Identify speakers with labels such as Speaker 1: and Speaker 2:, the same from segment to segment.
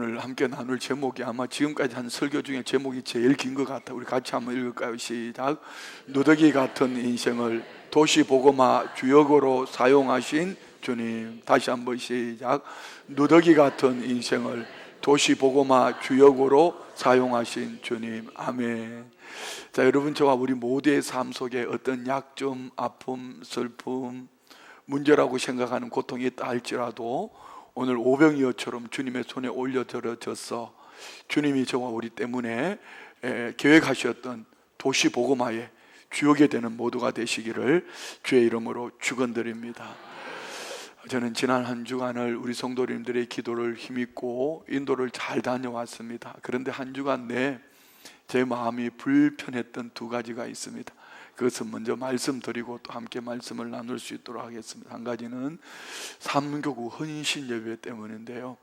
Speaker 1: 오늘 함께 나눌 제목이 아마 지금까지 한 설교 중에 제목이 제일 긴 것 같아요. 우리 같이 한번 읽을까요? 시작. 누더기 같은 인생을 도시복음화 주역으로 사용하신 주님. 다시 한번 시작. 누더기 같은 인생을 도시복음화 주역으로 사용하신 주님. 아멘. 자, 여러분, 저와 우리 모두의 삶 속에 어떤 약점, 아픔, 슬픔, 문제라고 생각하는 고통이 있다 할지라도 오늘 오병이어처럼 주님의 손에 올려드려져서 주님이 저와 우리 때문에 계획하셨던 도시복음화의 주역이 되는 모두가 되시기를 주의 이름으로 축원드립니다. 저는 지난 한 주간을 우리 성도님들의 기도를 힘입고 인도를 잘 다녀왔습니다. 그런데 한 주간 내 제 마음이 불편했던 두 가지가 있습니다. 그것은 먼저 말씀드리고 또 함께 말씀을 나눌 수 있도록 하겠습니다. 한 가지는 삼교구 헌신 예배 때문인데요.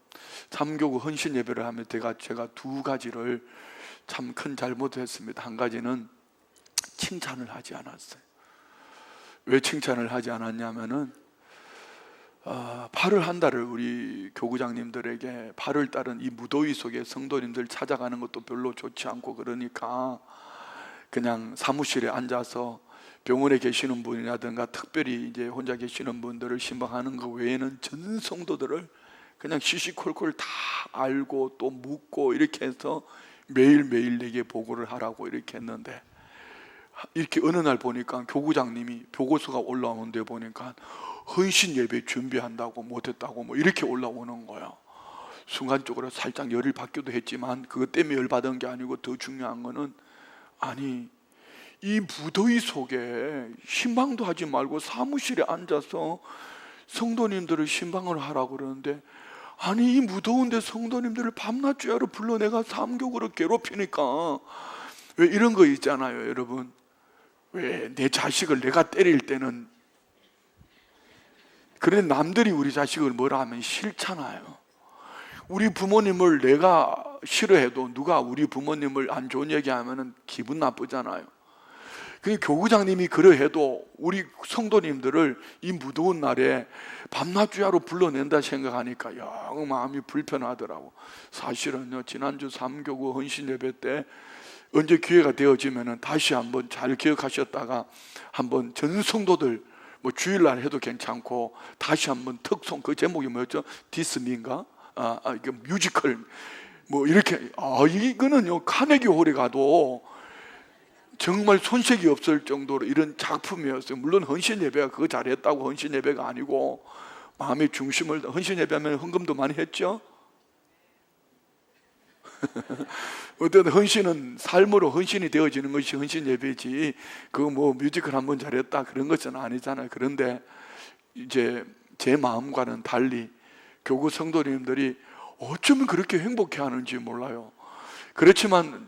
Speaker 1: 삼교구 헌신 예배를 하면 제가 두 가지를 참 큰 잘못을 했습니다. 한 가지는 칭찬을 하지 않았어요. 왜 칭찬을 하지 않았냐면은 8월 한 달을 우리 교구장님들에게 8월 달은 이 무더위 속에 성도님들 찾아가는 것도 별로 좋지 않고 그러니까 그냥 사무실에 앉아서 병원에 계시는 분이라든가 특별히 이제 혼자 계시는 분들을 신방하는 것 외에는 전 성도들을 그냥 시시콜콜 다 알고 또 묻고 이렇게 해서 매일매일 내게 보고를 하라고 이렇게 했는데, 이렇게 어느 날 보니까 교구장님이 보고서가 올라오는 데 보니까 헌신 예배 준비한다고 못했다고 뭐 이렇게 올라오는 거예요. 순간적으로 살짝 열이 받기도 했지만 그것 때문에 열받은 게 아니고 더 중요한 거는, 아니 이 무더위 속에 신방도 하지 말고 사무실에 앉아서 성도님들을 신방을 하라고 그러는데, 아니 이 무더운데 성도님들을 밤낮 주야로 불러 내가 삼교구로 괴롭히니까, 왜 이런 거 있잖아요 여러분. 왜 내 자식을 내가 때릴 때는 그래 남들이 우리 자식을 뭐라 하면 싫잖아요. 우리 부모님을 내가 싫어해도 누가 우리 부모님을 안 좋은 얘기하면 기분 나쁘잖아요. 그러니까 교구장님이 그러해도 우리 성도님들을 이 무더운 날에 밤낮 주야로 불러낸다 생각하니까 영 마음이 불편하더라고. 사실은요, 지난주 삼교구 헌신 예배 때 언제 기회가 되어지면 다시 한번 잘 기억하셨다가 한번 전 성도들 뭐 주일날 해도 괜찮고 다시 한번 특송, 그 제목이 뭐였죠? 디스니인가? 이게 뮤지컬 뭐 이렇게, 이거는요 카네기 홀에 가도 정말 손색이 없을 정도로 이런 작품이었어요. 물론 헌신 예배가 그거 잘했다고 헌신 예배가 아니고, 마음의 중심을, 헌신 예배하면 헌금도 많이 했죠. 어떤 헌신은 삶으로 헌신이 되어지는 것이 헌신 예배지, 그거 뭐 뮤지컬 한번 잘했다 그런 것은 아니잖아요. 그런데 이제 제 마음과는 달리 교구 성도님들이 어쩌면 그렇게 행복해 하는지 몰라요. 그렇지만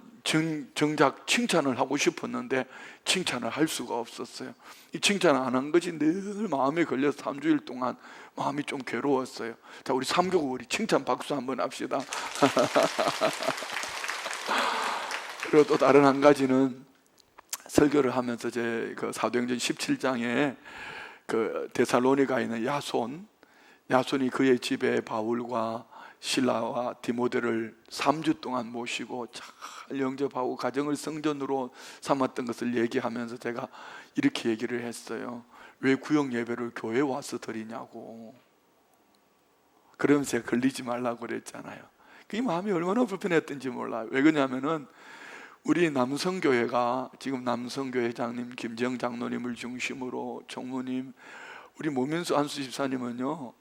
Speaker 1: 정작 칭찬을 하고 싶었는데 칭찬을 할 수가 없었어요. 이 칭찬을 안 한 것이 늘 마음에 걸려서 3주일 동안 마음이 좀 괴로웠어요. 자, 우리 삼교구 우리 칭찬 박수 한번 합시다. 그리고 또 다른 한 가지는, 설교를 하면서 제 그 사도행전 17장에 그 데살로니가에 있는 야손이 그의 집에 바울과 실라와 디모데를 3주 동안 모시고 잘 영접하고 가정을 성전으로 삼았던 것을 얘기하면서 제가 이렇게 얘기를 했어요. 왜 구역 예배를 교회에 와서 드리냐고. 그러면서 제가 걸리지 말라고 그랬잖아요. 그 마음이 얼마나 불편했던지 몰라요. 왜 그러냐면은 우리 남성교회가 지금 남성교회장님 김정 장로님을 중심으로 총무님, 우리 모면수 안수 집사님은요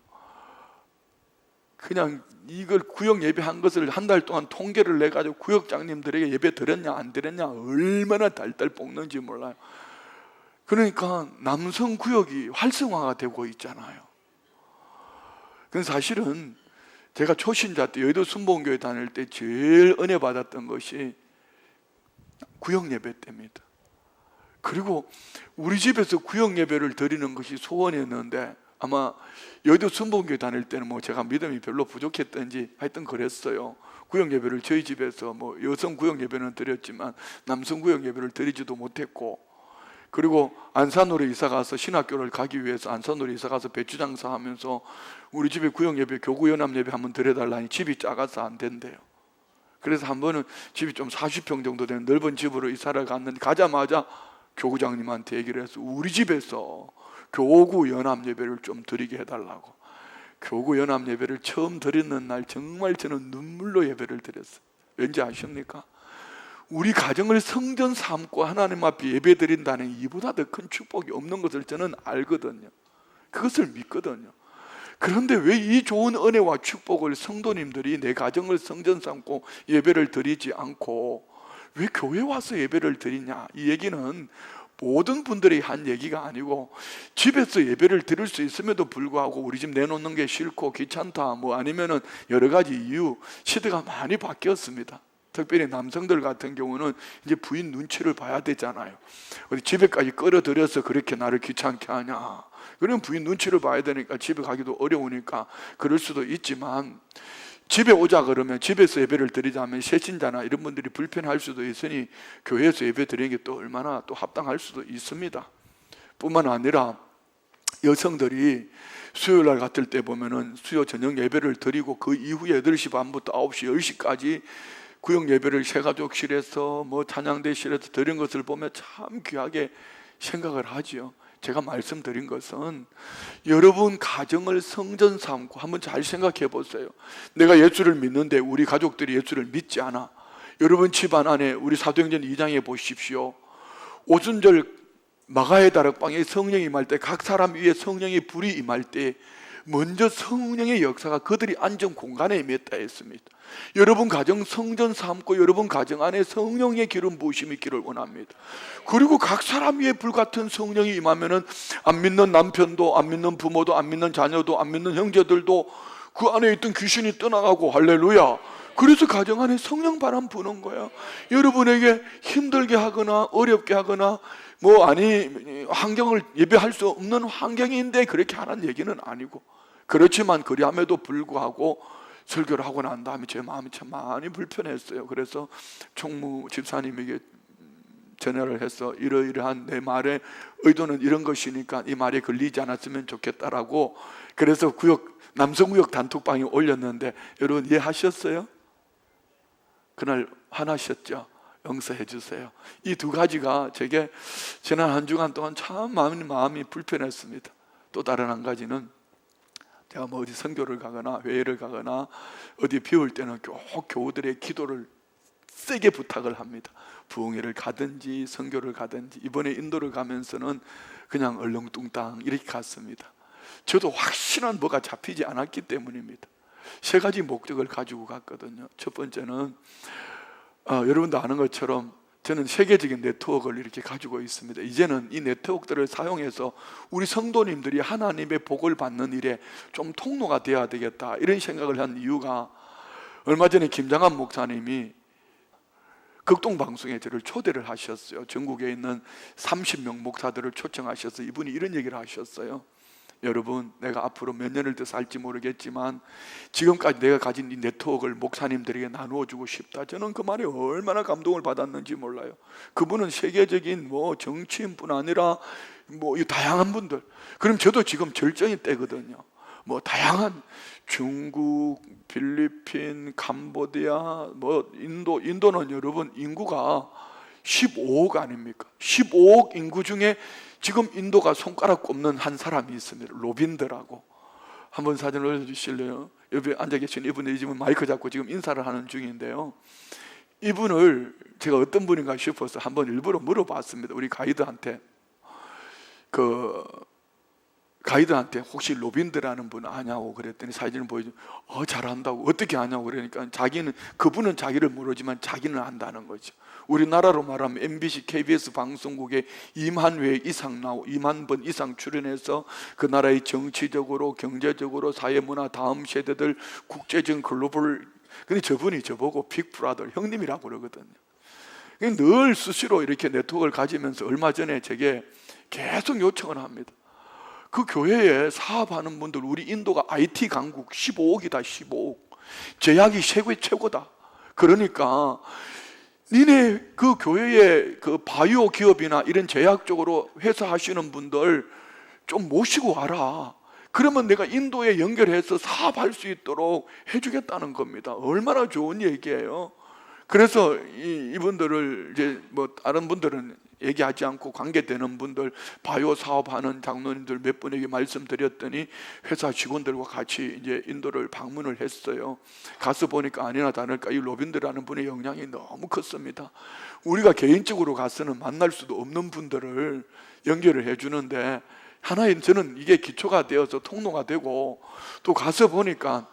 Speaker 1: 그냥 이걸 구역 예배한 것을 한 달 동안 통계를 내가지고 구역장님들에게 예배 드렸냐 안 드렸냐 얼마나 달달 볶는지 몰라요. 그러니까 남성 구역이 활성화가 되고 있잖아요. 그래서 사실은 제가 초신자 때 여의도 순복음교회 다닐 때 제일 은혜 받았던 것이 구역 예배 때입니다. 그리고 우리 집에서 구역 예배를 드리는 것이 소원이었는데, 아마 여의도 순복음교회 다닐 때는 뭐 제가 믿음이 별로 부족했던지 하여튼 그랬어요. 구역 예배를 저희 집에서 뭐 여성 구역 예배는 드렸지만 남성 구역 예배를 드리지도 못했고, 그리고 안산으로 이사가서 신학교를 가기 위해서 안산으로 이사가서 배추장사 하면서 우리 집에 구역예배, 교구연합예배 한번 드려달라니 집이 작아서 안 된대요. 그래서 한 번은 집이 좀 40평 정도 되는 넓은 집으로 이사를 갔는데 가자마자 교구장님한테 얘기를 해서 우리 집에서 교구 연합 예배를 좀 드리게 해달라고. 교구 연합 예배를 처음 드리는 날 정말 저는 눈물로 예배를 드렸어요. 왠지 아십니까? 우리 가정을 성전 삼고 하나님 앞에 예배 드린다는 이보다 더 큰 축복이 없는 것을 저는 알거든요. 그것을 믿거든요. 그런데 왜 이 좋은 은혜와 축복을 성도님들이 내 가정을 성전 삼고 예배를 드리지 않고 왜 교회 와서 예배를 드리냐? 이 얘기는 모든 분들이 한 얘기가 아니고 집에서 예배를 드릴 수 있음에도 불구하고 우리 집 내놓는 게 싫고 귀찮다 뭐 아니면은 여러 가지 이유, 시대가 많이 바뀌었습니다. 특별히 남성들 같은 경우는 이제 부인 눈치를 봐야 되잖아요. 어디 집에까지 끌어들여서 그렇게 나를 귀찮게 하냐? 그러면 부인 눈치를 봐야 되니까 집에 가기도 어려우니까 그럴 수도 있지만 집에 오자 그러면 집에서 예배를 드리자면 세신자나 이런 분들이 불편할 수도 있으니 교회에서 예배 드리는 게 또 얼마나 또 합당할 수도 있습니다. 뿐만 아니라 여성들이 수요일 날 같을 때 보면은 수요 저녁 예배를 드리고 그 이후에 8시 반부터 9시, 10시까지 구역 예배를 새가족실에서 뭐 찬양대실에서 드린 것을 보면 참 귀하게 생각을 하지요. 제가 말씀드린 것은 여러분 가정을 성전 삼고 한번 잘 생각해 보세요. 내가 예수를 믿는데 우리 가족들이 예수를 믿지 않아. 여러분 집안 안에 우리 사도행전 2장에 보십시오. 오순절 마가의 다락방에 성령이 임할 때 각 사람 위에 성령의 불이 임할 때 먼저 성령의 역사가 그들이 앉은 공간에 임했다 했습니다. 여러분 가정 성전 삼고 여러분 가정 안에 성령의 기름 부으심이 있기를 원합니다. 그리고 각 사람 위에 불같은 성령이 임하면은 안 믿는 남편도 안 믿는 부모도 안 믿는 자녀도 안 믿는 형제들도 그 안에 있던 귀신이 떠나가고 할렐루야. 그래서 가정 안에 성령 바람 부는 거야. 여러분에게 힘들게 하거나 어렵게 하거나 뭐 아니 환경을 예배할 수 없는 환경인데 그렇게 하라는 얘기는 아니고, 그렇지만 그리함에도 불구하고 설교를 하고 난 다음에 제 마음이 참 많이 불편했어요. 그래서 총무 집사님에게 전화를 해서 이러이러한 내 말의 의도는 이런 것이니까 이 말에 걸리지 않았으면 좋겠다라고, 그래서 남성구역 단톡방에 올렸는데 여러분 이해하셨어요? 그날 화나셨죠? 용서해 주세요. 이 두 가지가 제게 지난 한 주간 동안 참 마음이 불편했습니다. 또 다른 한 가지는 제가 뭐 어디 선교를 가거나 회의를 가거나 어디 비올 때는 꼭 교우들의 기도를 세게 부탁을 합니다. 부흥회를 가든지 선교를 가든지. 이번에 인도를 가면서는 그냥 얼렁뚱땅 이렇게 갔습니다. 저도 확실한 뭐가 잡히지 않았기 때문입니다. 세 가지 목적을 가지고 갔거든요. 첫 번째는 여러분도 아는 것처럼 저는 세계적인 네트워크를 이렇게 가지고 있습니다. 이제는 이 네트워크들을 사용해서 우리 성도님들이 하나님의 복을 받는 일에 좀 통로가 되어야 되겠다, 이런 생각을 한 이유가, 얼마 전에 김장한 목사님이 극동방송에 저를 초대를 하셨어요. 전국에 있는 30명 목사들을 초청하셔서 이분이 이런 얘기를 하셨어요. 여러분, 내가 앞으로 몇 년을 더 살지 모르겠지만 지금까지 내가 가진 이 네트워크를 목사님들에게 나누어 주고 싶다. 저는 그 말에 얼마나 감동을 받았는지 몰라요. 그분은 세계적인 뭐 정치인뿐 아니라 뭐 이 다양한 분들. 그럼 저도 지금 절정이 때거든요. 뭐 다양한 중국, 필리핀, 캄보디아, 뭐 인도는 여러분 인구가 15억 아닙니까? 15억 인구 중에 지금 인도가 손가락 꼽는 한 사람이 있습니다. 로빈드라고. 한번 사진을 올려주실래요? 옆에 앉아 계신 이분이 지금 마이크 잡고 지금 인사를 하는 중인데요. 이분을 제가 어떤 분인가 싶어서 한번 일부러 물어봤습니다. 우리 가이드한테. 가이드한테 혹시 로빈드라는 분 아냐고 그랬더니 사진을 보여주고 잘한다고. 어떻게 아냐고 그러니까 그분은 자기를 모르지만 자기는 안다는 거죠. 우리나라로 말하면 MBC, KBS 방송국에 2만 회 이상 2만 번 이상 출연해서 그 나라의 정치적으로 경제적으로 사회문화 다음 세대들 국제적인 글로벌, 근데 저분이 저보고 빅브라더 형님이라고 그러거든요. 늘 수시로 이렇게 네트워크를 가지면서 얼마 전에 제게 계속 요청을 합니다. 그 교회에 사업하는 분들, 우리 인도가 IT 강국 15억이다 15억. 제약이 세계 최고다. 그러니까 니네 그 교회의 그 바이오 기업이나 이런 제약적으로 회사 하시는 분들 좀 모시고 와라. 그러면 내가 인도에 연결해서 사업할 수 있도록 해주겠다는 겁니다. 얼마나 좋은 얘기예요. 그래서 이분들을 이제 뭐 다른 분들은 얘기하지 않고 관계되는 분들, 바이오 사업하는 장로님들 몇 분에게 말씀드렸더니 회사 직원들과 같이 이제 인도를 방문을 했어요. 가서 보니까 아니나 다를까 이 로빈드라는 분의 영향이 너무 컸습니다. 우리가 개인적으로 가서는 만날 수도 없는 분들을 연결을 해주는데, 하나의 저는 이게 기초가 되어서 통로가 되고, 또 가서 보니까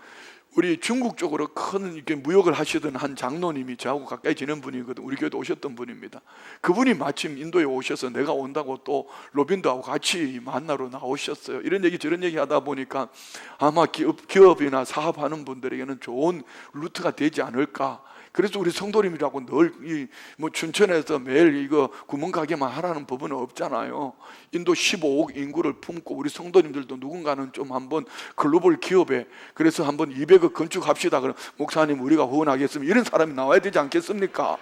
Speaker 1: 우리 중국 쪽으로 큰 이렇게 무역을 하시던 한 장로님이 저하고 가까이 지낸 분이거든. 우리 교회도 오셨던 분입니다. 그분이 마침 인도에 오셔서 내가 온다고 또 로빈드하고 같이 만나러 나오셨어요. 이런 얘기 저런 얘기 하다 보니까 아마 기업이나 사업하는 분들에게는 좋은 루트가 되지 않을까. 그래서 우리 성도님이라고 늘 뭐 춘천에서 매일 이거 구멍가게만 하라는 법은 없잖아요. 인도 15억 인구를 품고 우리 성도님들도 누군가는 좀 한번 글로벌 기업에 그래서 한번 200억 건축합시다. 그럼 목사님 우리가 후원하겠습니다. 이런 사람이 나와야 되지 않겠습니까?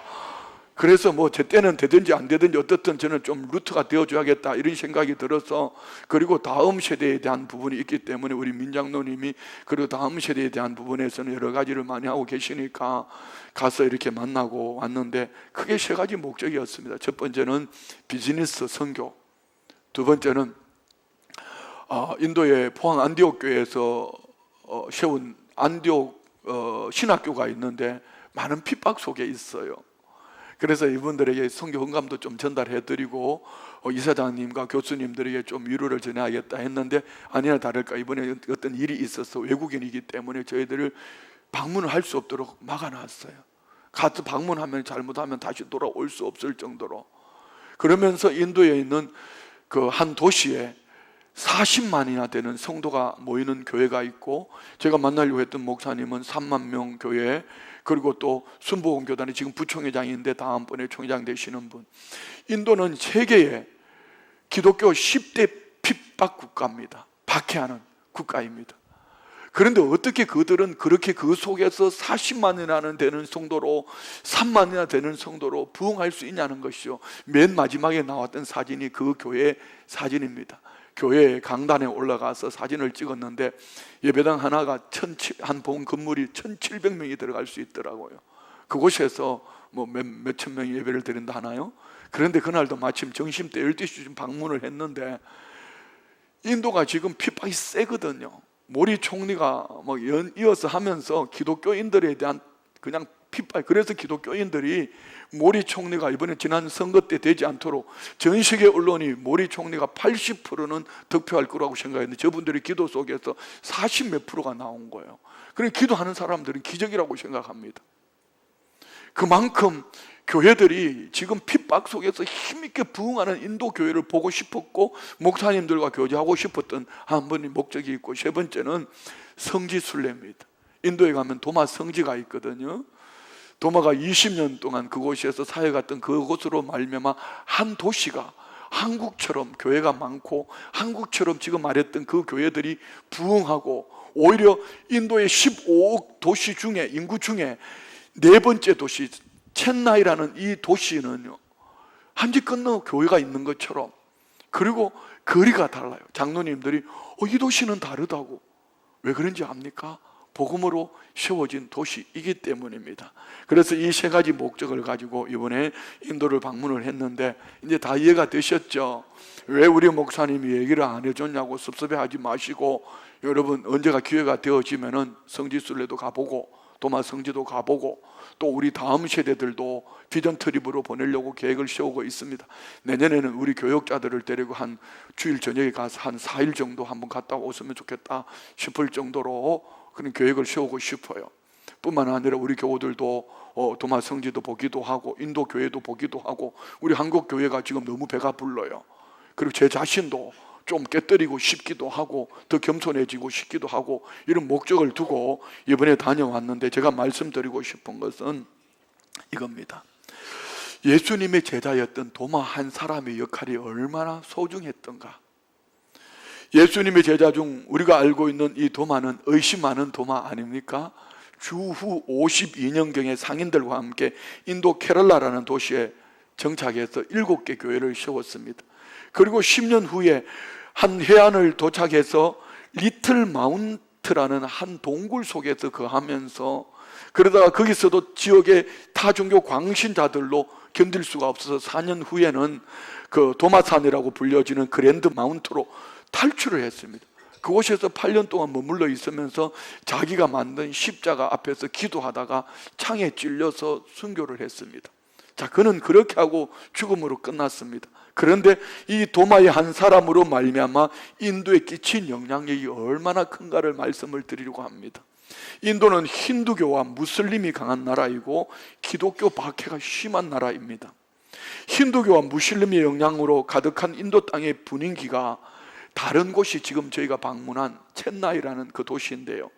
Speaker 1: 그래서 뭐 제 때는 되든지 안 되든지 어떻든 저는 좀 루트가 되어줘야겠다 이런 생각이 들어서, 그리고 다음 세대에 대한 부분이 있기 때문에 우리 민장로님이 그리고 다음 세대에 대한 부분에서는 여러 가지를 많이 하고 계시니까 가서 이렇게 만나고 왔는데, 크게 세 가지 목적이었습니다. 첫 번째는 비즈니스 선교, 두 번째는 인도의 포항 안디옥 교회에서 세운 안디옥 신학교가 있는데 많은 핍박 속에 있어요. 그래서 이분들에게 선교 헌감도 좀 전달해드리고 이사장님과 교수님들에게 좀 위로를 전해야겠다 했는데, 아니나 다를까 이번에 어떤 일이 있어서 외국인이기 때문에 저희들을 방문을 할 수 없도록 막아놨어요. 가서 방문하면 잘못하면 다시 돌아올 수 없을 정도로. 그러면서 인도에 있는 그 한 도시에 40만이나 되는 성도가 모이는 교회가 있고, 제가 만나려고 했던 목사님은 3만 명 교회, 그리고 또 순복음교단이 지금 부총회장인데 다음번에 총회장 되시는 분. 인도는 세계의 기독교 10대 핍박 국가입니다. 박해하는 국가입니다. 그런데 어떻게 그들은 그렇게 그 속에서 40만이나 되는 성도로 3만이나 되는 성도로 부흥할 수 있냐는 것이죠. 맨 마지막에 나왔던 사진이 그 교회 사진입니다. 교회 강단에 올라가서 사진을 찍었는데 예배당 하나가 한 본 건물이 1700명이 들어갈 수 있더라고요. 그곳에서 뭐 몇천 명이 예배를 드린다 하나요? 그런데 그날도 마침 점심때 12시쯤 방문을 했는데, 인도가 지금 핍박이 세거든요. 모리 총리가 뭐 이어서 하면서 기독교인들에 대한 그냥 핍박. 그래서 기독교인들이 모리 총리가 이번에 지난 선거 때 되지 않도록 전 세계 언론이 모리 총리가 80%는 득표할 거라고 생각했는데 저분들이 기도 속에서 40 몇 프로가 나온 거예요. 그래 기도하는 사람들은 기적이라고 생각합니다. 그만큼 교회들이 지금 핍박 속에서 힘있게 부흥하는 인도 교회를 보고 싶었고, 목사님들과 교제하고 싶었던 한 번의 목적이 있고, 세 번째는 성지 순례입니다. 인도에 가면 도마 성지가 있거든요. 도마가 20년 동안 그곳에서 사역했던 그곳으로 말미암아 한 도시가 한국처럼 교회가 많고, 한국처럼 지금 말했던 그 교회들이 부흥하고, 오히려 인도의 15억 도시 중에 인구 중에 네 번째 도시 첸나이라는 이 도시는요, 한지 건너 교회가 있는 것처럼, 그리고 거리가 달라요. 장로님들이 이 도시는 다르다고. 왜 그런지 압니까? 복음으로 세워진 도시이기 때문입니다. 그래서 이 세 가지 목적을 가지고 이번에 인도를 방문을 했는데, 이제 다 이해가 되셨죠? 왜 우리 목사님이 얘기를 안 해줬냐고 섭섭해하지 마시고, 여러분 언제가 기회가 되어지면은 성지순례도 가보고 도마 성지도 가보고, 또 우리 다음 세대들도 비전 트립으로 보내려고 계획을 세우고 있습니다. 내년에는 우리 교역자들을 데리고 한 주일 저녁에 가서 한 4일 정도 한번 갔다 오시면 좋겠다 싶을 정도로 그런 계획을 세우고 싶어요. 뿐만 아니라 우리 교우들도 도마 성지도 보기도 하고 인도 교회도 보기도 하고, 우리 한국 교회가 지금 너무 배가 불러요. 그리고 제 자신도 좀 깨뜨리고 싶기도 하고 더 겸손해지고 싶기도 하고, 이런 목적을 두고 이번에 다녀왔는데, 제가 말씀드리고 싶은 것은 이겁니다. 예수님의 제자였던 도마 한 사람의 역할이 얼마나 소중했던가. 예수님의 제자 중 우리가 알고 있는 이 도마는 의심하는 도마 아닙니까? 주후 52년경에 상인들과 함께 인도 케럴라라는 도시에 정착해서 7개 교회를 세웠습니다. 그리고 10년 후에 한 해안을 도착해서 리틀 마운트라는 한 동굴 속에서 거하면서, 그러다가 거기서도 지역의 타종교 광신자들로 견딜 수가 없어서 4년 후에는 그 도마산이라고 불려지는 그랜드 마운트로 탈출을 했습니다. 그곳에서 8년 동안 머물러 있으면서 자기가 만든 십자가 앞에서 기도하다가 창에 찔려서 순교를 했습니다. 자, 그는 그렇게 하고 죽음으로 끝났습니다. 그런데 이 도마의 한 사람으로 말미암아 인도에 끼친 영향력이 얼마나 큰가를 말씀을 드리려고 합니다. 인도는 힌두교와 무슬림이 강한 나라이고 기독교 박해가 심한 나라입니다. 힌두교와 무슬림의 영향으로 가득한 인도 땅의 분위기가 다른 곳이 지금 저희가 방문한 첸나이라는 그 도시인데요,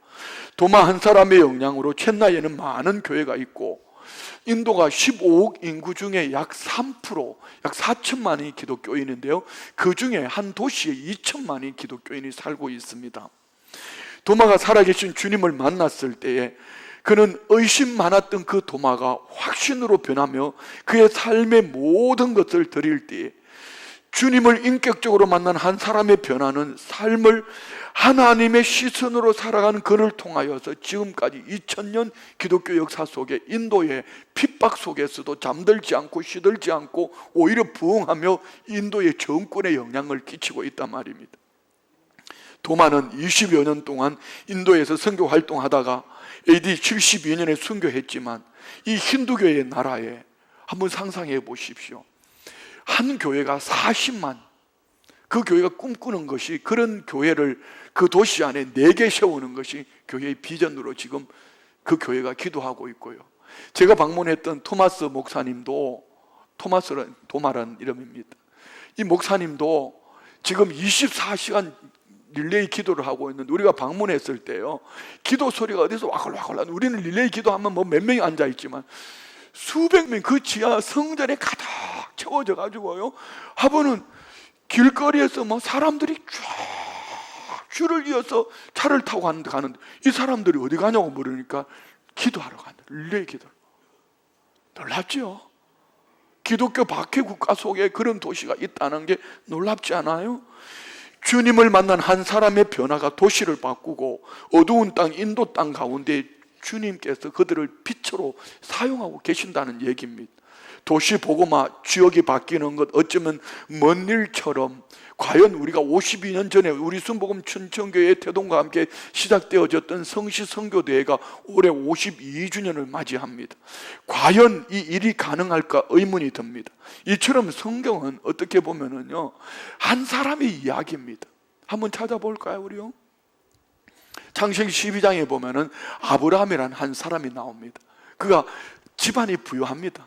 Speaker 1: 도마 한 사람의 영향으로 첸나이에는 많은 교회가 있고 인도가 15억 인구 중에 약 3%, 약 4천만이 기독교인인데요, 그 중에 한 도시에 2천만이 기독교인이 살고 있습니다. 도마가 살아계신 주님을 만났을 때에 그는 의심 많았던 그 도마가 확신으로 변하며 그의 삶의 모든 것을 드릴 때에 주님을 인격적으로 만난 한 사람의 변화는 삶을 하나님의 시선으로 살아가는 그를 통하여서 지금까지 2000년 기독교 역사 속에 인도의 핍박 속에서도 잠들지 않고 시들지 않고 오히려 부흥하며 인도의 정권에 영향을 끼치고 있단 말입니다. 도마는 20여 년 동안 인도에서 선교 활동하다가 AD 72년에 순교했지만 이 힌두교의 나라에 한번 상상해 보십시오. 한 교회가 40만, 그 교회가 꿈꾸는 것이, 그런 교회를 그 도시 안에 4개 세우는 것이 교회의 비전으로 지금 그 교회가 기도하고 있고요. 제가 방문했던 토마스 목사님도, 도마라는 이름입니다. 이 목사님도 지금 24시간 릴레이 기도를 하고 있는데, 우리가 방문했을 때요, 기도 소리가 어디서 와글와글, 우리는 릴레이 기도하면 뭐 몇 명이 앉아있지만 수백 명 그 지하 성전에 가득 채워져 가지고요, 하보는 길거리에서 뭐 사람들이 쫙 줄을 이어서 차를 타고 가는데 이 사람들이 어디 가냐고 물으니까 기도하러 간다. 릴레이 기도. 놀랍죠? 기독교 박해 국가 속에 그런 도시가 있다는 게 놀랍지 않아요? 주님을 만난 한 사람의 변화가 도시를 바꾸고 어두운 땅, 인도 땅 가운데 주님께서 그들을 빛으로 사용하고 계신다는 얘기입니다. 도시 복음화, 지역이 바뀌는 것 어쩌면 먼 일처럼, 과연 우리가 52년 전에 우리 순복음 춘천교회의 태동과 함께 시작되어졌던 성시 선교대회가 올해 52주년을 맞이합니다. 과연 이 일이 가능할까 의문이 듭니다. 이처럼 성경은 어떻게 보면은요, 한 사람의 이야기입니다. 한번 찾아볼까요, 우리요? 창세기 12장에 보면은 아브라함이라는 한 사람이 나옵니다. 그가 집안이 부유합니다.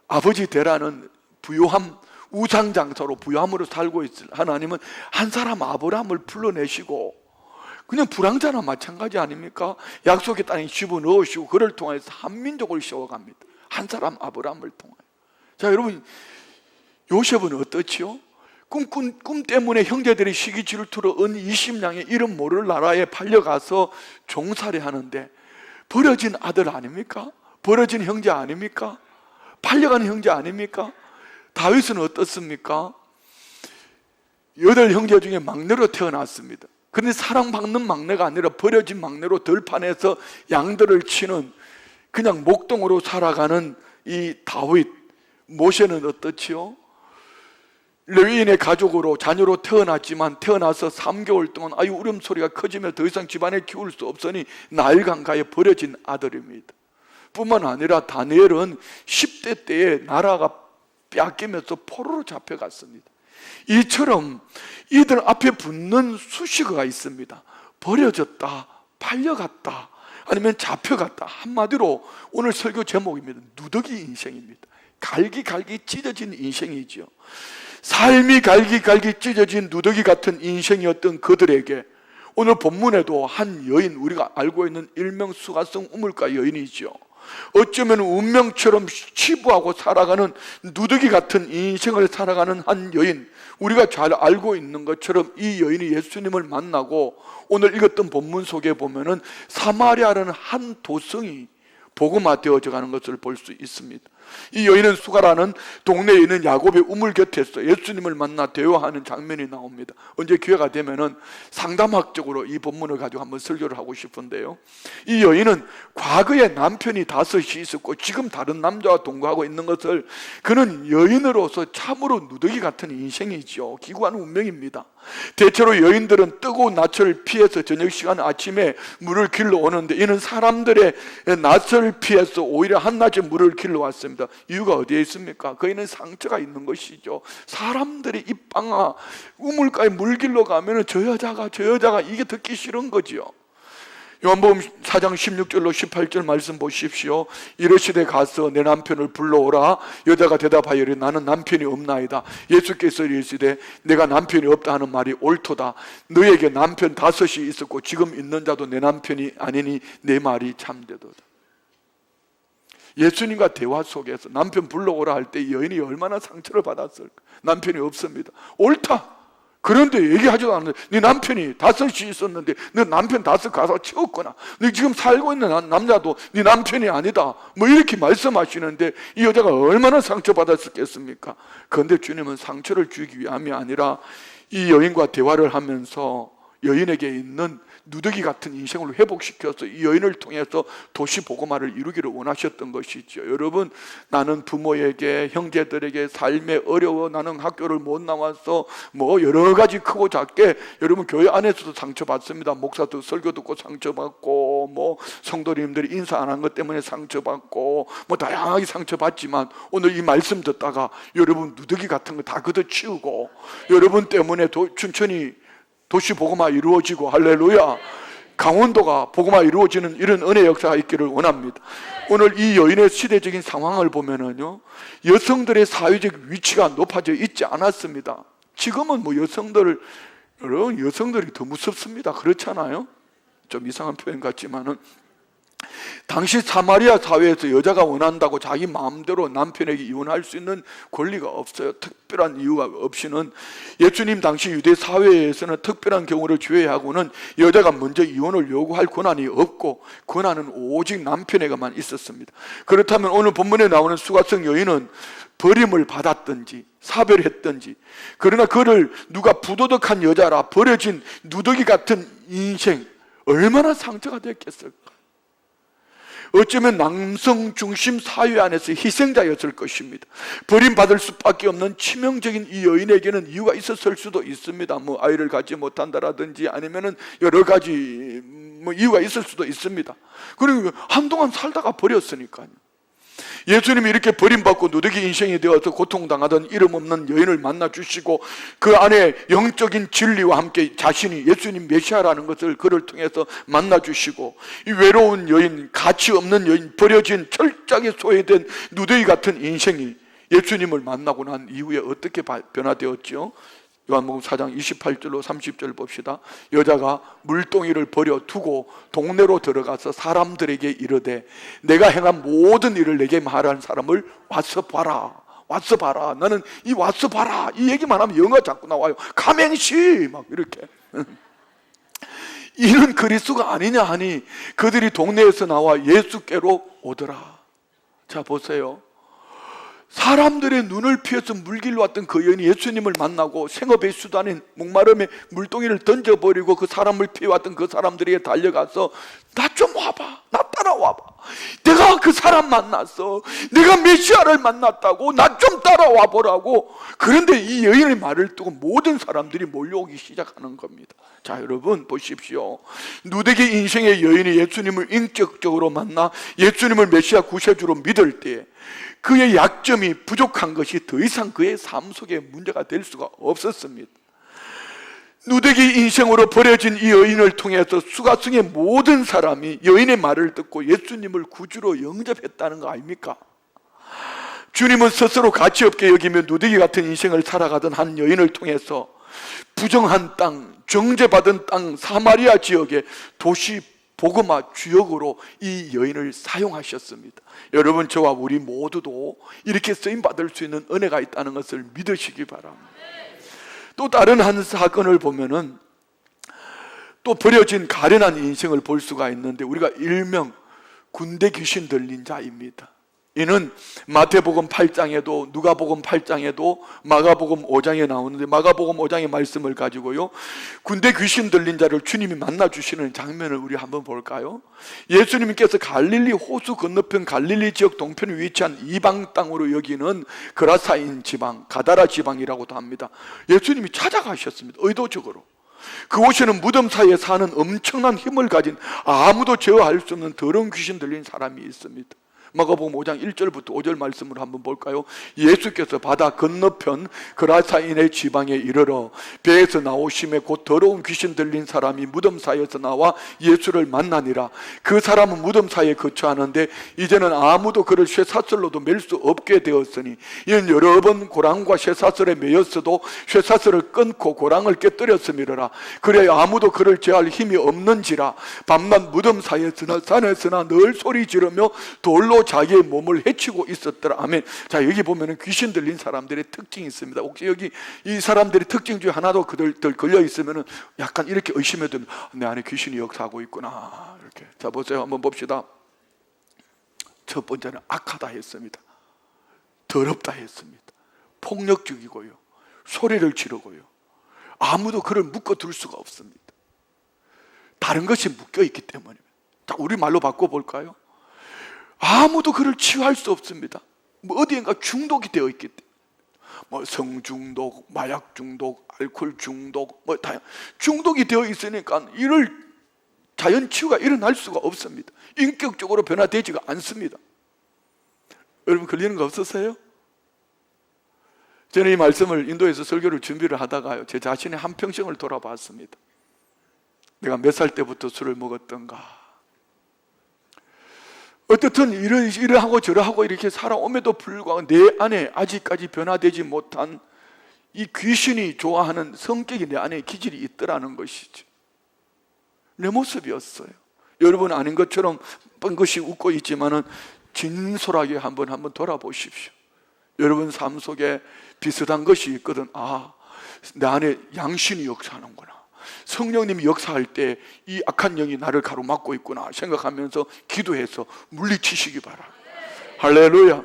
Speaker 1: 아버지 데라는 부유함, 우상장사로 부유함으로 살고 있을 하나님은 한 사람 아브라함을 불러내시고, 그냥 불황자나 마찬가지 아닙니까? 약속의 땅에 집어넣으시고 그를 통해서 한민족을 세워갑니다. 한 사람 아브라함을 통하여. 자, 여러분, 요셉은 어떻지요? 꿈 때문에 형제들이 시기 질투로 은 20냥의 이름 모를 나라에 팔려가서 종살이 하는데 버려진 아들 아닙니까? 버려진 형제 아닙니까? 팔려가는 형제 아닙니까? 다윗은 어떻습니까? 8형제 중에 막내로 태어났습니다. 그런데 사랑받는 막내가 아니라 버려진 막내로 들판에서 양들을 치는 그냥 목동으로 살아가는 이 다윗. 모세는 어떻지요? 레위인의 가족으로 자녀로 태어났지만 태어나서 3개월 동안 아유 울음소리가 커지며 더 이상 집안에 키울 수 없으니 나일강가에 버려진 아들입니다. 뿐만 아니라 다니엘은 10대 때에 나라가 뺏기면서 포로로 잡혀갔습니다. 이처럼 이들 앞에 붙는 수식어가 있습니다. 버려졌다, 팔려갔다, 아니면 잡혀갔다. 한마디로 오늘 설교 제목입니다. 누더기 인생입니다. 갈기갈기 찢어진 인생이죠. 삶이 갈기갈기 찢어진 누더기 같은 인생이었던 그들에게 오늘 본문에도 한 여인, 우리가 알고 있는 일명 수가성 우물가 여인이죠, 어쩌면 운명처럼 치부하고 살아가는 누더기 같은 인생을 살아가는 한 여인, 우리가 잘 알고 있는 것처럼 이 여인이 예수님을 만나고 오늘 읽었던 본문 속에 보면은 사마리아라는 한 도성이 복음화되어져 가는 것을 볼 수 있습니다. 이 여인은 수가라는 동네에 있는 야곱의 우물 곁에서 예수님을 만나 대화하는 장면이 나옵니다. 언제 기회가 되면은 상담학적으로 이 본문을 가지고 한번 설교를 하고 싶은데요, 이 여인은 과거에 남편이 5이 있었고 지금 다른 남자와 동거하고 있는 것을, 그는 여인으로서 참으로 누더기 같은 인생이죠. 기구한 운명입니다. 대체로 여인들은 뜨거운 낮을 피해서 저녁 시간 아침에 물을 길러 오는데, 이는 사람들의 낮을 피해서 오히려 한낮에 물을 길러 왔습니다. 이유가 어디에 있습니까? 거기는 상처가 있는 것이죠. 사람들이 입방아 우물가에 물 길러 가면 저 여자가 이게 듣기 싫은 거지요. 요한복음 4장 16절로 18절 말씀 보십시오. 이르시되 가서 내 남편을 불러오라. 여자가 대답하여 이르되 나는 남편이 없나이다. 예수께서 이르시되 내가 남편이 없다 하는 말이 옳도다. 너에게 남편 5이 있었고 지금 있는 자도 내 남편이 아니니 내 말이 참되도다. 예수님과 대화 속에서 남편 불러오라 할 때 여인이 얼마나 상처를 받았을까. 남편이 없습니다. 옳다. 그런데 얘기하지도 않는데 네 남편이 5이 있었는데 너 남편 5 가서 치웠구나. 너 지금 살고 있는 남자도 네 남편이 아니다. 뭐 이렇게 말씀하시는데 이 여자가 얼마나 상처받았겠습니까? 그런데 주님은 상처를 주기 위함이 아니라 이 여인과 대화를 하면서 여인에게 있는 누더기 같은 인생을 회복시켜서 이 여인을 통해서 도시 복음화를 이루기를 원하셨던 것이죠. 여러분, 나는 부모에게, 형제들에게 삶에 어려워, 나는 학교를 못 나와서 뭐 여러 가지 크고 작게, 여러분 교회 안에서도 상처받습니다. 목사도 설교 듣고 상처받고, 뭐 성도님들이 인사 안 한 것 때문에 상처받고, 뭐 다양하게 상처받지만 오늘 이 말씀 듣다가 여러분 누더기 같은 거 다 걷어치우고 여러분 때문에 춘천이 도시 복음화 이루어지고, 할렐루야, 강원도가 복음화 이루어지는 이런 은혜 역사가 있기를 원합니다. 오늘 이 여인의 시대적인 상황을 보면은요, 여성들의 사회적 위치가 높아져 있지 않았습니다. 지금은 뭐 여성들이 더 무섭습니다. 그렇잖아요? 좀 이상한 표현 같지만은, 당시 사마리아 사회에서 여자가 원한다고 자기 마음대로 남편에게 이혼할 수 있는 권리가 없어요. 특별한 이유가 없이는. 예수님 당시 유대 사회에서는 특별한 경우를 제외하고는 여자가 먼저 이혼을 요구할 권한이 없고, 권한은 오직 남편에게만 있었습니다. 그렇다면 오늘 본문에 나오는 수가성 여인은 버림을 받았든지 사별했든지, 그러나 그를 누가 부도덕한 여자라 버려진 누더기 같은 인생, 얼마나 상처가 됐겠을까. 어쩌면 남성 중심 사회 안에서 희생자였을 것입니다. 버림받을 수밖에 없는 치명적인 이 여인에게는 이유가 있었을 수도 있습니다. 뭐 아이를 갖지 못한다라든지 아니면은 여러 가지 뭐 이유가 있을 수도 있습니다. 그리고 한동안 살다가 버렸으니까요. 예수님이 이렇게 버림받고 누더기 인생이 되어서 고통당하던 이름 없는 여인을 만나주시고, 그 안에 영적인 진리와 함께 자신이 예수님 메시아라는 것을 그를 통해서 만나주시고, 이 외로운 여인, 가치 없는 여인, 버려진 철저하게 소외된 누더기 같은 인생이 예수님을 만나고 난 이후에 어떻게 변화되었죠? 요한복음 4장 28절로 30절 봅시다. 여자가 물동이를 버려 두고 동네로 들어가서 사람들에게 이르되 내가 행한 모든 일을 내게 말하는 사람을 와서 봐라. 와서 봐라. 나는 이 와서 봐라 이 얘기만 하면 영어가 자꾸 나와요. 가맹시 막 이렇게. 이는 그리스도가 아니냐 하니 그들이 동네에서 나와 예수께로 오더라. 자 보세요. 사람들의 눈을 피해서 물길로 왔던 그 여인이 예수님을 만나고 생업의 수단인 목마름에 물동이를 던져버리고 그 사람을 피해왔던 그 사람들에게 달려가서 나 좀 와봐, 나 따라와봐, 내가 그 사람 만났어, 내가 메시아를 만났다고, 나 좀 따라와 보라고. 그런데 이 여인의 말을 듣고 모든 사람들이 몰려오기 시작하는 겁니다. 자 여러분 보십시오. 누더기 인생의 여인이 예수님을 인격적으로 만나 예수님을 메시아 구세주로 믿을 때 그의 약점이 부족한 것이 더 이상 그의 삶 속에 문제가 될 수가 없었습니다. 누더기 인생으로 버려진 이 여인을 통해서 수가성의 모든 사람이 여인의 말을 듣고 예수님을 구주로 영접했다는 거 아닙니까? 주님은 스스로 가치 없게 여기며 누더기 같은 인생을 살아가던 한 여인을 통해서 부정한 땅, 정죄받은 땅 사마리아 지역에 도시 복음화 주역으로 이 여인을 사용하셨습니다. 여러분, 저와 우리 모두도 이렇게 쓰임받을 수 있는 은혜가 있다는 것을 믿으시기 바랍니다. 또 다른 한 사건을 보면은 또 버려진 가련한 인생을 볼 수가 있는데, 우리가 일명 군대 귀신 들린 자입니다. 이는 마태복음 8장에도 누가복음 8장에도 마가복음 5장에 나오는데, 마가복음 5장의 말씀을 가지고요, 군대 귀신 들린 자를 주님이 만나주시는 장면을 우리 한번 볼까요? 예수님께서 갈릴리 호수 건너편 갈릴리 지역 동편에 위치한 이방 땅으로 여기는 그라사인 지방, 가다라 지방이라고도 합니다. 예수님이 찾아가셨습니다. 의도적으로. 그곳에는 무덤 사이에 사는 엄청난 힘을 가진 아무도 제어할 수 없는 더러운 귀신 들린 사람이 있습니다. 마가복음 5장 1절부터 5절 말씀을 한번 볼까요? 예수께서 바다 건너편 그라사인의 지방에 이르러 배에서 나오심에 곧 더러운 귀신 들린 사람이 무덤 사이에서 나와 예수를 만나니라. 그 사람은 무덤 사이에 거처하는데 이제는 아무도 그를 쇠사슬로도 맬 수 없게 되었으니, 이는 여러 번 고랑과 쇠사슬에 매였어도 쇠사슬을 끊고 고랑을 깨뜨렸음이라. 그래 아무도 그를 제할 힘이 없는지라. 밤낮 무덤 사이에서나 산에서나 늘 소리 지르며 돌로 자기의 몸을 해치고 있었더라. 아멘. 자, 여기 보면은 귀신 들린 사람들의 특징이 있습니다. 혹시 여기 이 사람들의 특징 중에 하나도 그들 걸려 있으면은 약간 이렇게 의심해도, 내 안에 귀신이 역사하고 있구나, 이렇게. 자, 보세요. 한번 봅시다. 첫 번째는 악하다 했습니다. 더럽다 했습니다. 폭력적이고요, 소리를 지르고요, 아무도 그를 묶어둘 수가 없습니다. 다른 것이 묶여 있기 때문입니다. 자, 우리 말로 바꿔볼까요? 아무도 그를 치유할 수 없습니다. 뭐 어디엔가 중독이 되어 있기 때문에, 뭐 성중독, 마약 중독, 알코올 중독, 뭐 다양 중독이 되어 있으니까 이를 자연 치유가 일어날 수가 없습니다. 인격적으로 변화되지가 않습니다. 여러분, 걸리는 거 없었어요? 저는 이 말씀을 인도에서 설교를 준비를 하다가요, 제 자신의 한평생을 돌아봤습니다. 내가 몇 살 때부터 술을 먹었던가, 어떻든 이러하고 저러하고 이렇게 살아옴에도 불구하고 내 안에 아직까지 변화되지 못한 이 귀신이 좋아하는 성격이 내 안에 기질이 있더라는 것이죠. 내 모습이었어요. 여러분 아닌 것처럼 뻥긋이 웃고 있지만은 진솔하게 한번 돌아보십시오. 여러분 삶 속에 비슷한 것이 있거든. 아, 내 안에 양신이 역사하는구나, 성령님이 역사할 때 이 악한 영이 나를 가로막고 있구나 생각하면서 기도해서 물리치시기 바랍니다. 할렐루야.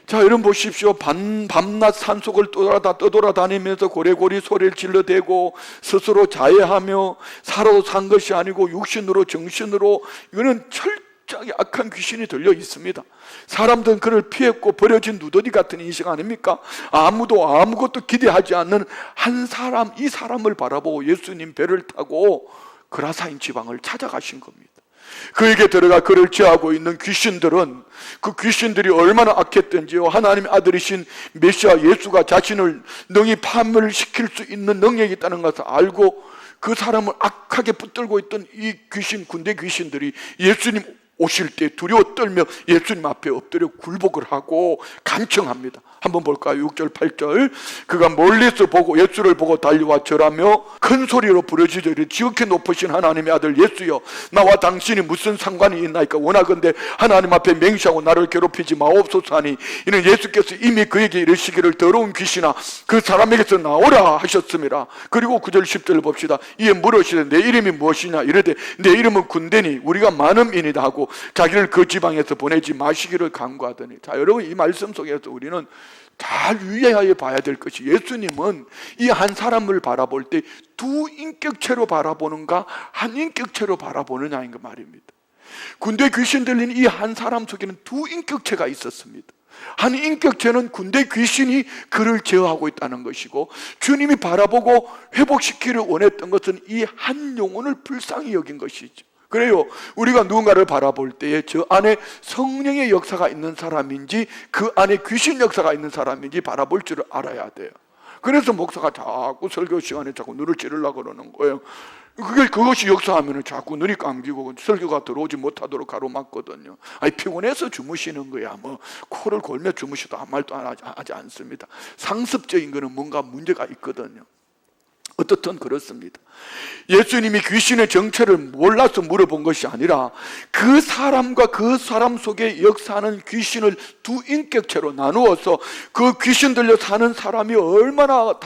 Speaker 1: 자, 여러분 보십시오. 밤낮 산속을 떠돌아다니면서 고래고리 소리를 질러대고 스스로 자해하며 살아도 산 것이 아니고 육신으로 정신으로, 이거는 철저하게 악한 귀신이 들려 있습니다. 사람들은 그를 피했고 버려진 누더기 같은 인생 아닙니까? 아무도 아무것도 기대하지 않는 한 사람, 이 사람을 바라보고 예수님 배를 타고 그라사인 지방을 찾아가신 겁니다. 그에게 들어가 그를 제하고 있는 귀신들은, 그 귀신들이 얼마나 악했던지요, 하나님의 아들이신 메시아 예수가 자신을 능히 파멸시킬 수 있는 능력이 있다는 것을 알고 그 사람을 악하게 붙들고 있던 이 귀신, 군대 귀신들이 예수님 오실 때 두려워 떨며 예수님 앞에 엎드려 굴복을 하고 간청합니다. 한번 볼까요? 6절 8절. 그가 멀리서 보고 예수를 보고 달려와 절하며 큰 소리로 부르짖으되 지극히 높으신 하나님의 아들 예수여, 나와 당신이 무슨 상관이 있나이까? 원하건대 하나님 앞에 맹세하고 나를 괴롭히지 마옵소서 하니, 이는 예수께서 이미 그에게 이르시기를 더러운 귀신아 그 사람에게서 나오라 하셨음이라. 그리고 9절 10절 봅시다. 이에 물으시되 내 이름이 무엇이냐? 이르되 내 이름은 군대니 우리가 많음이니이다 하고 자기를 그 지방에서 보내지 마시기를 간구하더니. 자, 여러분 이 말씀 속에서 우리는 잘 유의하여 봐야 될 것이, 예수님은 이 한 사람을 바라볼 때 두 인격체로 바라보는가 한 인격체로 바라보느냐인 그 말입니다. 군대 귀신 들린 이 한 사람 속에는 두 인격체가 있었습니다. 한 인격체는 군대 귀신이 그를 제어하고 있다는 것이고, 주님이 바라보고 회복시키기를 원했던 것은 이 한 영혼을 불쌍히 여긴 것이죠. 그래요, 우리가 누군가를 바라볼 때에 저 안에 성령의 역사가 있는 사람인지 그 안에 귀신 역사가 있는 사람인지 바라볼 줄을 알아야 돼요. 그래서 목사가 자꾸 설교 시간에 자꾸 눈을 찌르려고 그러는 거예요. 그것이 역사하면 자꾸 눈이 감기고 설교가 들어오지 못하도록 가로막거든요. 아니, 피곤해서 주무시는 거야. 뭐 코를 골며 주무셔도 아무 말도 하지 않습니다. 상습적인 거는 뭔가 문제가 있거든요. 어떻든 그렇습니다. 예수님이 귀신의 정체를 몰라서 물어본 것이 아니라 그 사람과 그 사람 속에 역사하는 귀신을 두 인격체로 나누어서 그 귀신 들려 사는 사람이 얼마나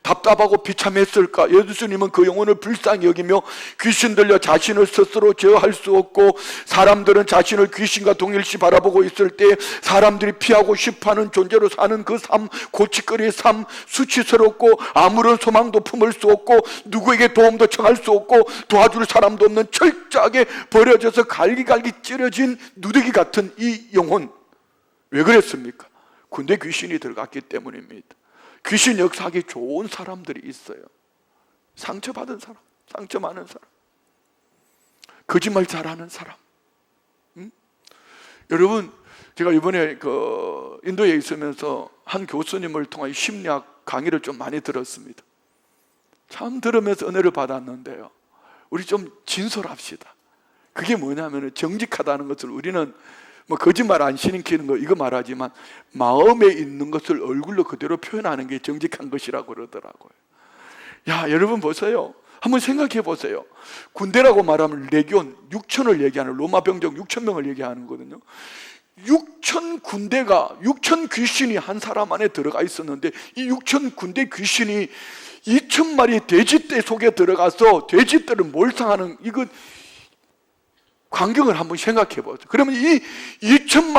Speaker 1: 답답하고 비참했을까. 예수님은 그 영혼을 불쌍히 여기며 귀신 들려 자신을 스스로 제어할 수 없고 사람들은 자신을 귀신과 동일시 바라보고 있을 때 사람들이 피하고 싶어하는 존재로 사는 그 삶, 고치거리의 삶, 수치스럽고 아무런 소망도 품을 수 없고 누구에게 도움도 청할 수 없고 도와줄 사람도 없는 철저하게 버려져서 갈기갈기 찌러진 누더기 같은 이 영혼, 왜 그랬습니까? 군대 귀신이 들어갔기 때문입니다. 귀신 역사하기 좋은 사람들이 있어요. 상처받은 사람, 상처 많은 사람, 거짓말 잘하는 사람. 여러분, 제가 이번에 인도에 있으면서 한 교수님을 통해 심리학 강의를 좀 많이 들었습니다. 참 들으면서 은혜를 받았는데요, 우리 좀 진솔합시다. 그게 뭐냐면 정직하다는 것을 우리는 거짓말 안 시키는 거 이거 말하지만 마음에 있는 것을 얼굴로 그대로 표현하는 게 정직한 것이라고 그러더라고요. 야, 여러분 보세요. 한번 생각해 보세요. 군대라고 말하면 레기온 6천을 얘기하는, 로마 병력 6천 명을 얘기하는 거거든요. 6천 군대가, 6천 귀신이 한 사람 안에 들어가 있었는데 이 6천 군대 귀신이 2천 마리 돼지떼 속에 들어가서 돼지떼를 몰상하는 이거 광경을 한번 생각해 보세요. 그러면 이 2천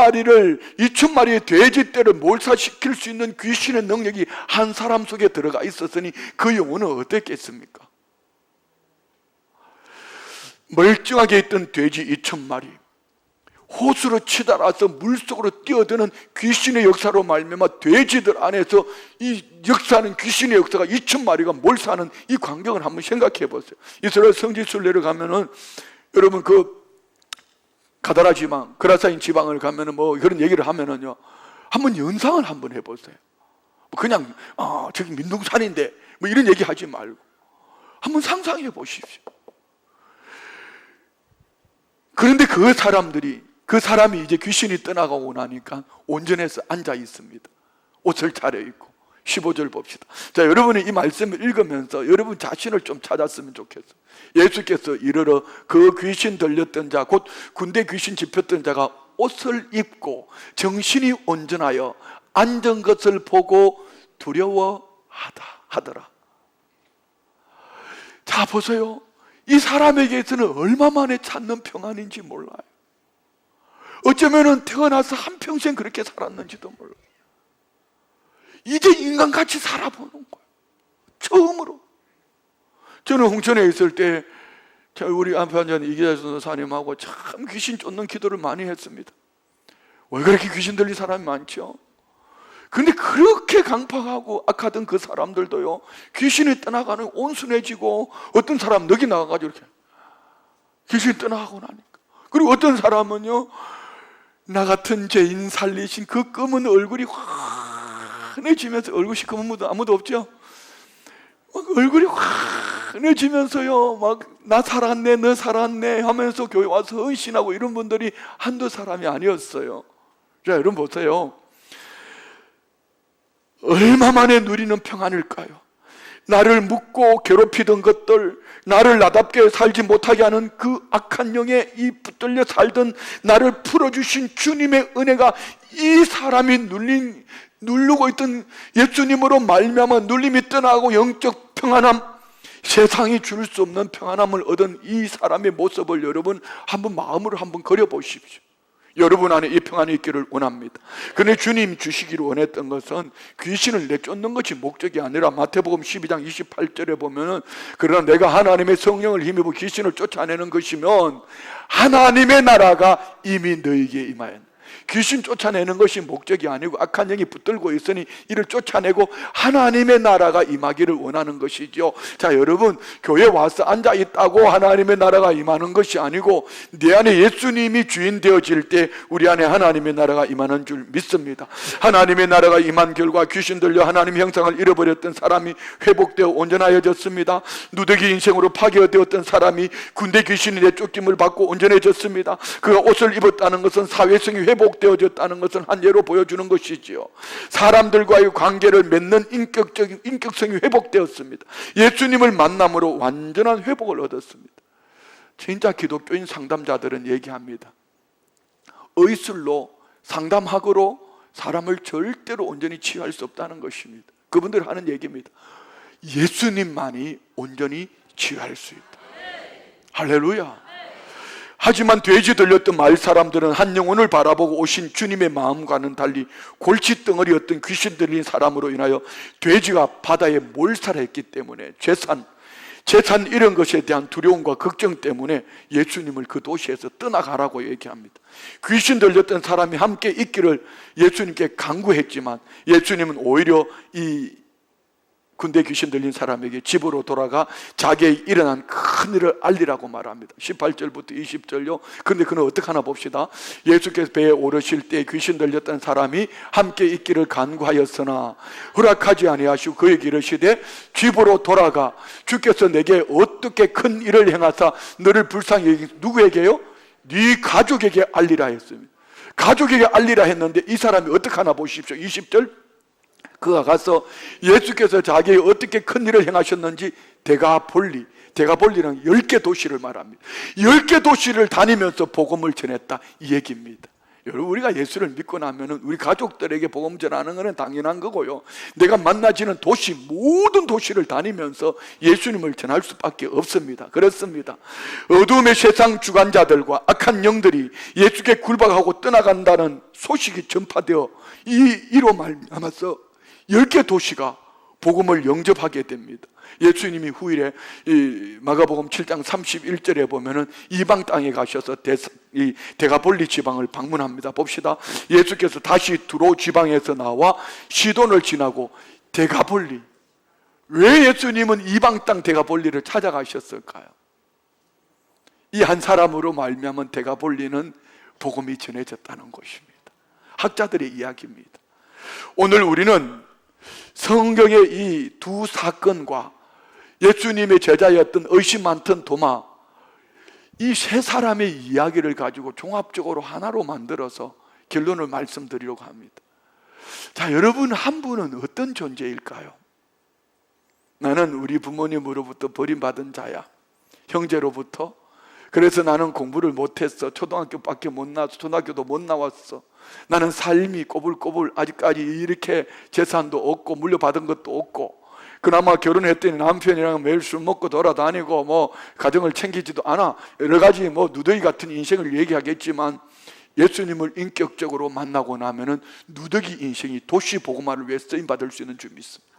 Speaker 1: 마리의 돼지떼를 몰사시킬 수 있는 귀신의 능력이 한 사람 속에 들어가 있었으니 그 영혼은 어땠겠습니까? 멀쩡하게 있던 돼지 2천 마리, 호수로 치달아서 물속으로 뛰어드는 귀신의 역사로 말미암아 돼지들 안에서 이 역사하는 귀신의 역사가 2천 마리가 몰사하는 이 광경을 한번 생각해 보세요. 이스라엘 성지순례를 가면은 여러분 가다라 지방, 그라사인 지방을 가면은 그런 얘기를 하면은요, 한번 연상을 한번 해보세요. 그냥 저기 민둥산인데 이런 얘기 하지 말고 한번 상상해 보십시오. 그런데 그 사람이 이제 귀신이 떠나가고 나니까 온전해서 앉아 있습니다. 옷을 차려입고. 15절 봅시다. 자, 여러분이 이 말씀을 읽으면서 여러분 자신을 좀 찾았으면 좋겠어요. 예수께서 이르러 그 귀신 들렸던 자, 곧 군대 귀신 집혔던 자가 옷을 입고 정신이 온전하여 앉은 것을 보고 두려워하더라. 자, 보세요. 이 사람에게서는 얼마 만에 찾는 평안인지 몰라요. 어쩌면은 태어나서 한평생 그렇게 살았는지도 몰라요. 이제 인간같이 살아보는 거예요. 처음으로. 저는 홍천에 있을 때 우리 안판전 이기자 선사님하고 참 귀신 쫓는 기도를 많이 했습니다. 왜 그렇게 귀신 들린 사람이 많죠? 근데 그렇게 강팍하고 악하던 그 사람들도요, 귀신이 떠나가는 온순해지고, 어떤 사람 넋이 나가가지고 이렇게 귀신이 떠나가고 나니까. 그리고 어떤 사람은요, 나 같은 죄인 살리신 그 검은 얼굴이 환해지면서, 얼굴 시커먼 분도 아무도 없죠? 얼굴이 환해지면서요, 나 살았네, 너 살았네 하면서 교회 와서 헌신하고 이런 분들이 한두 사람이 아니었어요. 자, 여러분 보세요. 얼마 만에 누리는 평안일까요? 나를 묻고 괴롭히던 것들, 나를 나답게 살지 못하게 하는 그 악한 영에 이 붙들려 살던 나를 풀어주신 주님의 은혜가 이 사람이 누르고 있던 예수님으로 말미암아 눌림이 떠나고 영적 평안함, 세상이 줄 수 없는 평안함을 얻은 이 사람의 모습을 여러분 한번 마음으로 한번 그려보십시오. 여러분 안에 이 평안이 있기를 원합니다. 그런데 주님 주시기를 원했던 것은 귀신을 내쫓는 것이 목적이 아니라 마태복음 12장 28절에 보면은, 그러나 내가 하나님의 성령을 힘입어 귀신을 쫓아내는 것이면 하나님의 나라가 이미 너에게 임하였다. 귀신 쫓아내는 것이 목적이 아니고 악한 영이 붙들고 있으니 이를 쫓아내고 하나님의 나라가 임하기를 원하는 것이죠. 자, 여러분, 교회 와서 앉아 있다고 하나님의 나라가 임하는 것이 아니고 내 안에 예수님이 주인 되어질 때 우리 안에 하나님의 나라가 임하는 줄 믿습니다. 하나님의 나라가 임한 결과 귀신 들려 하나님의 형상을 잃어버렸던 사람이 회복되어 온전하여졌습니다. 누더기 인생으로 파괴되었던 사람이 군대 귀신이 내쫓김을 받고 온전해졌습니다. 그가 옷을 입었다는 것은 사회성이 회복되어졌다는 것은 한 예로 보여주는 것이지요. 사람들과의 관계를 맺는 인격성이 회복되었습니다. 예수님을 만남으로 완전한 회복을 얻었습니다. 진짜 기독교인 상담자들은 얘기합니다. 의술로 상담학으로 사람을 절대로 온전히 치유할 수 없다는 것입니다. 그분들 하는 얘기입니다. 예수님만이 온전히 치유할 수 있다. 할렐루야. 하지만 돼지 들렸던 마을 사람들은 한 영혼을 바라보고 오신 주님의 마음과는 달리 골칫덩어리였던 귀신 들린 사람으로 인하여 돼지가 바다에 몰살했기 때문에 재산 이런 것에 대한 두려움과 걱정 때문에 예수님을 그 도시에서 떠나가라고 얘기합니다. 귀신 들렸던 사람이 함께 있기를 예수님께 간구했지만 예수님은 오히려 이 군대 귀신 들린 사람에게 집으로 돌아가 자기의 일어난 큰 일을 알리라고 말합니다. 18절부터 20절요. 근데 그는 어떻게 하나 봅시다. 예수께서 배에 오르실 때 귀신 들렸던 사람이 함께 있기를 간구하였으나 허락하지 아니하시고 그에게 이르시되 집으로 돌아가 주께서 내게 어떻게 큰 일을 행하사 너를 불쌍히 여기시 누구에게요? 네 가족에게 알리라 했습니다. 가족에게 알리라 했는데 이 사람이 어떻게 하나 보십시오. 20절 그가 가서 예수께서 자기의 어떻게 큰 일을 행하셨는지 데가볼리는 10개 도시를 말합니다. 10개 도시를 다니면서 복음을 전했다 이 얘기입니다. 여러분, 우리가 예수를 믿고 나면 우리 가족들에게 복음 전하는 것은 당연한 거고요. 내가 만나지는 도시 모든 도시를 다니면서 예수님을 전할 수밖에 없습니다. 그렇습니다. 어두움의 세상 주관자들과 악한 영들이 예수께 굴박하고 떠나간다는 소식이 전파되어 이로 말미암아서 10개 도시가 복음을 영접하게 됩니다. 예수님이 후일에 마가복음 7장 31절에 보면은 이방 땅에 가셔서 데가볼리 지방을 방문합니다. 봅시다. 예수께서 다시 두로 지방에서 나와 시돈을 지나고 데가볼리. 왜 예수님은 이방 땅 데가볼리를 찾아가셨을까요? 이 한 사람으로 말미암은 데가볼리는 복음이 전해졌다는 것입니다. 학자들의 이야기입니다. 오늘 우리는 성경의 이 두 사건과 예수님의 제자였던 의심 많던 도마, 이 세 사람의 이야기를 가지고 종합적으로 하나로 만들어서 결론을 말씀드리려고 합니다. 자, 여러분 한 분은 어떤 존재일까요? 나는 우리 부모님으로부터 버림받은 자야. 형제로부터. 그래서 나는 공부를 못했어. 초등학교밖에 못 나왔어. 초등학교도 못 나왔어. 나는 삶이 꼬불꼬불 아직까지 이렇게 재산도 없고 물려받은 것도 없고, 그나마 결혼했더니 남편이랑 매일 술 먹고 돌아다니고 뭐 가정을 챙기지도 않아. 여러 가지 뭐 누더기 같은 인생을 얘기하겠지만 예수님을 인격적으로 만나고 나면은 누더기 인생이 도시 복음화를 위해 쓰임 받을 수 있는 줄 믿습니다.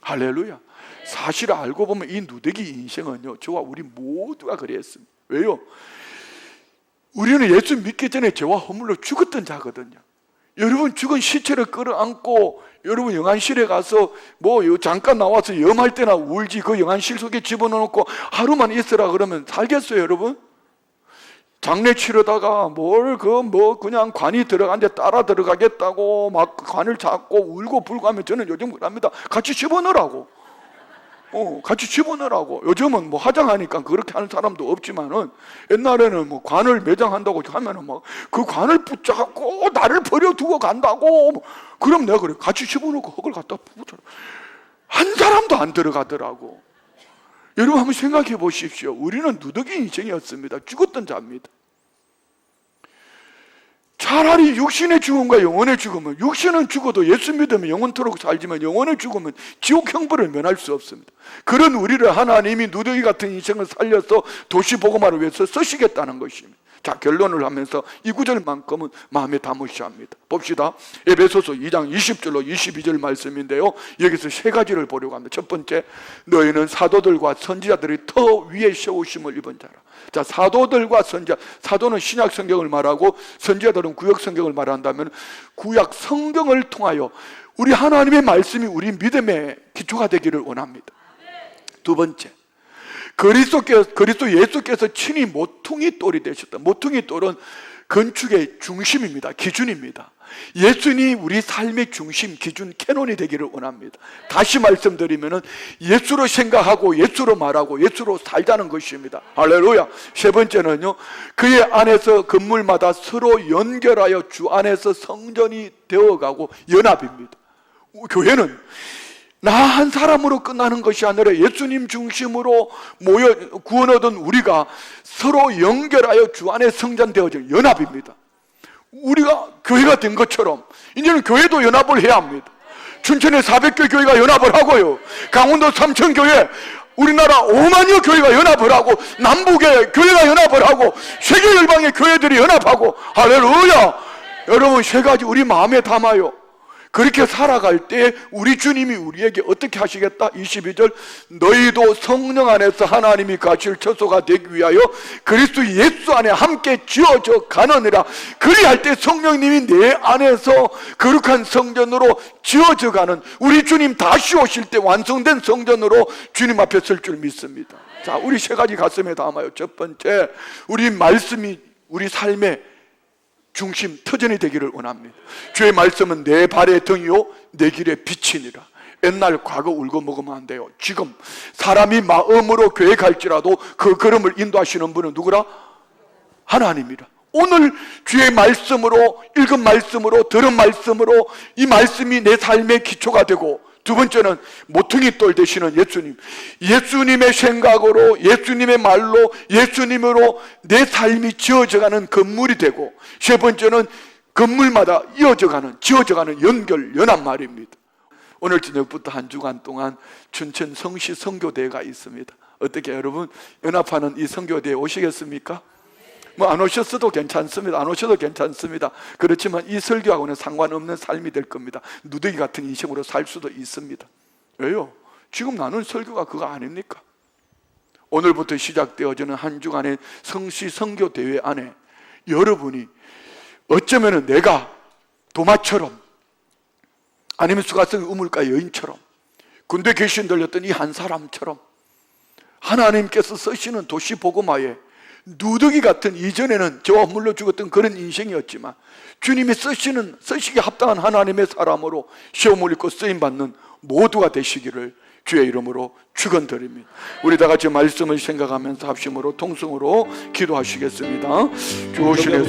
Speaker 1: 할렐루야. 사실 알고 보면 이 누더기 인생은요, 저와 우리 모두가 그랬습니다. 왜요? 우리는 예수 믿기 전에 죄와 허물로 죽었던 자거든요. 여러분, 죽은 시체를 끌어안고 여러분 영안실에 가서 뭐 잠깐 나와서 염할 때나 울지, 그 영안실 속에 집어넣고 하루만 있으라 그러면 살겠어요, 여러분? 장례 치르다가 그냥 관이 들어간 데 따라 들어가겠다고 막 관을 잡고 울고 불고 하면 저는 요즘 그럽니다. 같이 집어넣으라고. 같이 집어넣으라고. 요즘은 뭐 화장하니까 그렇게 하는 사람도 없지만은 옛날에는 뭐 관을 매장한다고 하면은 막 그 관을 붙잡고 나를 버려두고 간다고. 그럼 내가 그래. 같이 집어넣고 흙을 갖다 붙여. 한 사람도 안 들어가더라고. 여러분 한번 생각해 보십시오. 우리는 누더기 인생이었습니다. 죽었던 자입니다. 차라리 육신의 죽음과 영혼의 죽음은, 육신은 죽어도 예수 믿으면 영원토록 살지만 영혼의 죽음은 지옥 형벌을 면할 수 없습니다. 그런 우리를 하나님이 누더기 같은 인생을 살려서 도시 복음화를 위해서 쓰시겠다는 것입니다. 자, 결론을 하면서 이 구절만큼은 마음에 담으셔야 합니다. 봅시다. 에베소서 2장 20절로 22절 말씀인데요, 여기서 세 가지를 보려고 합니다. 첫 번째, 너희는 사도들과 선지자들이 터 위에 세우심을 입은 자라. 자, 사도들과 선지자, 사도는 신약 성경을 말하고 선지자들은 구약 성경을 말한다면 구약 성경을 통하여 우리 하나님의 말씀이 우리 믿음의 기초가 되기를 원합니다. 두 번째, 그리스도 예수께서 친히 모퉁이 돌이 되셨다. 모퉁이 돌은 건축의 중심입니다. 기준입니다. 예수님이 우리 삶의 중심, 기준, 캐논이 되기를 원합니다. 다시 말씀드리면 예수로 생각하고 예수로 말하고 예수로 살자는 것입니다. 할렐루야. 세 번째는요, 그의 안에서 건물마다 서로 연결하여 주 안에서 성전이 되어가고 연합입니다. 교회는 나 한 사람으로 끝나는 것이 아니라 예수님 중심으로 모여 구원 얻은 우리가 서로 연결하여 주 안에 성전 되어질 연합입니다. 우리가 교회가 된 것처럼 이제는 교회도 연합을 해야 합니다. 춘천의 400개 교회가 연합을 하고요, 강원도 삼천교회, 우리나라 5만여 교회가 연합을 하고, 남북의 교회가 연합을 하고, 세계 열방의 교회들이 연합하고, 할렐루야. 여러분, 세 가지 우리 마음에 담아요. 그렇게 살아갈 때 우리 주님이 우리에게 어떻게 하시겠다? 22절, 너희도 성령 안에서 하나님이 가실 처소가 되기 위하여 그리스도 예수 안에 함께 지어져 가느니라. 그리할 때 성령님이 내 안에서 거룩한 성전으로 지어져 가는, 우리 주님 다시 오실 때 완성된 성전으로 주님 앞에 설 줄 믿습니다. 자, 우리 세 가지 가슴에 담아요. 첫 번째, 우리 말씀이 우리 삶의 중심, 터전이 되기를 원합니다. 주의 말씀은 내 발의 등이요 내 길의 빛이니라. 옛날 과거 울고 먹으면 안 돼요. 지금 사람이 마음으로 교회 갈지라도 그 걸음을 인도하시는 분은 누구라? 하나님이라. 오늘 주의 말씀으로, 읽은 말씀으로, 들은 말씀으로 이 말씀이 내 삶의 기초가 되고, 두 번째는 모퉁이 돌 되시는 예수님, 예수님의 생각으로, 예수님의 말로, 예수님으로 내 삶이 지어져가는 건물이 되고, 세 번째는 건물마다 이어져가는, 지어져가는 연결, 연합 말입니다. 오늘 저녁부터 한 주간 동안 춘천 성시 선교대회가 있습니다. 어떻게 여러분 연합하는 이 선교대회에 오시겠습니까? 뭐 안 오셨어도 괜찮습니다. 안 오셔도 괜찮습니다. 그렇지만 이 설교하고는 상관없는 삶이 될 겁니다. 누더기 같은 인생으로 살 수도 있습니다. 왜요? 지금 나눈 설교가 그거 아닙니까? 오늘부터 시작되어지는 한 주간의 성시 선교 대회 안에 여러분이 어쩌면 내가 도마처럼, 아니면 수가성 우물가 여인처럼, 군대 귀신 들렸던 이 한 사람처럼 하나님께서 쓰시는 도시 복음화에 누더기 같은, 이전에는 저와 물러 죽었던 그런 인생이었지만 주님이 쓰시기 합당한 하나님의 사람으로 시험을 읽고 쓰임받는 모두가 되시기를 주의 이름으로 축원드립니다. 우리 다 같이 말씀을 생각하면서 합심으로 통성으로 기도하시겠습니다. 주오시네